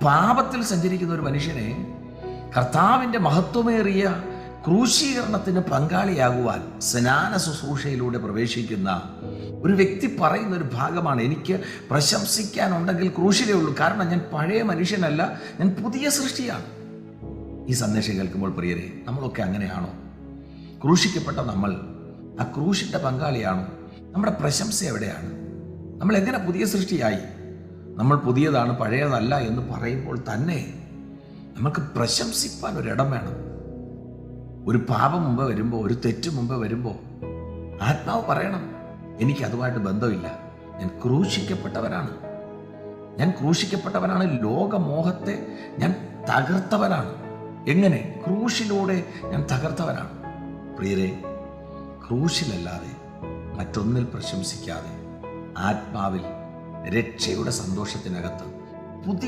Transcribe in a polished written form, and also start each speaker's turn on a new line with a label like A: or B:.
A: പാപത്തിൽ സഞ്ചരിക്കുന്ന ഒരു മനുഷ്യനെ കർത്താവിൻ്റെ മഹത്വമേറിയ ക്രൂശീകരണത്തിന് പങ്കാളിയാകുവാൻ സ്നാന ശുശ്രൂഷയിലൂടെ പ്രവേശിക്കുന്ന ഒരു വ്യക്തി പറയുന്ന ഒരു ഭാഗമാണ്, എനിക്ക് പ്രശംസിക്കാനുണ്ടെങ്കിൽ ക്രൂശിലേ ഉള്ളൂ, കാരണം ഞാൻ പഴയ മനുഷ്യനല്ല, ഞാൻ പുതിയ സൃഷ്ടിയാണ്. ഈ സന്ദേശം കേൾക്കുമ്പോൾ പ്രിയരെ, നമ്മളൊക്കെ അങ്ങനെയാണോ? ക്രൂശിക്കപ്പെട്ട നമ്മൾ ആ ക്രൂശിൻ്റെ പങ്കാളിയാണോ? നമ്മുടെ പ്രശംസ എവിടെയാണ്? നമ്മൾ എങ്ങനെ പുതിയ സൃഷ്ടിയായി? നമ്മൾ പുതിയതാണ് പഴയതല്ല എന്ന് പറയുമ്പോൾ തന്നെ നമുക്ക് പ്രശംസിപ്പാൻ ഒരിടം വേണം. ഒരു പാപം മുമ്പ് വരുമ്പോൾ, ഒരു തെറ്റ് മുമ്പ് വരുമ്പോൾ ആത്മാവ് പറയണം, എനിക്കതുമായിട്ട് ബന്ധമില്ല, ഞാൻ ക്രൂശിക്കപ്പെട്ടവനാണ്. ഞാൻ ക്രൂശിക്കപ്പെട്ടവനാണ്. ലോകമോഹത്തെ ഞാൻ തകർത്തവനാണ്. എങ്ങനെ? ക്രൂശിലൂടെ ഞാൻ തകർത്തവനാണ്. പ്രിയരെ, ക്രൂശിലല്ലാതെ മറ്റൊന്നിൽ പ്രശംസിക്കാതെ ആത്മാവിൽ രക്ഷയുടെ സന്തോഷത്തിനകത്ത് പുതിയ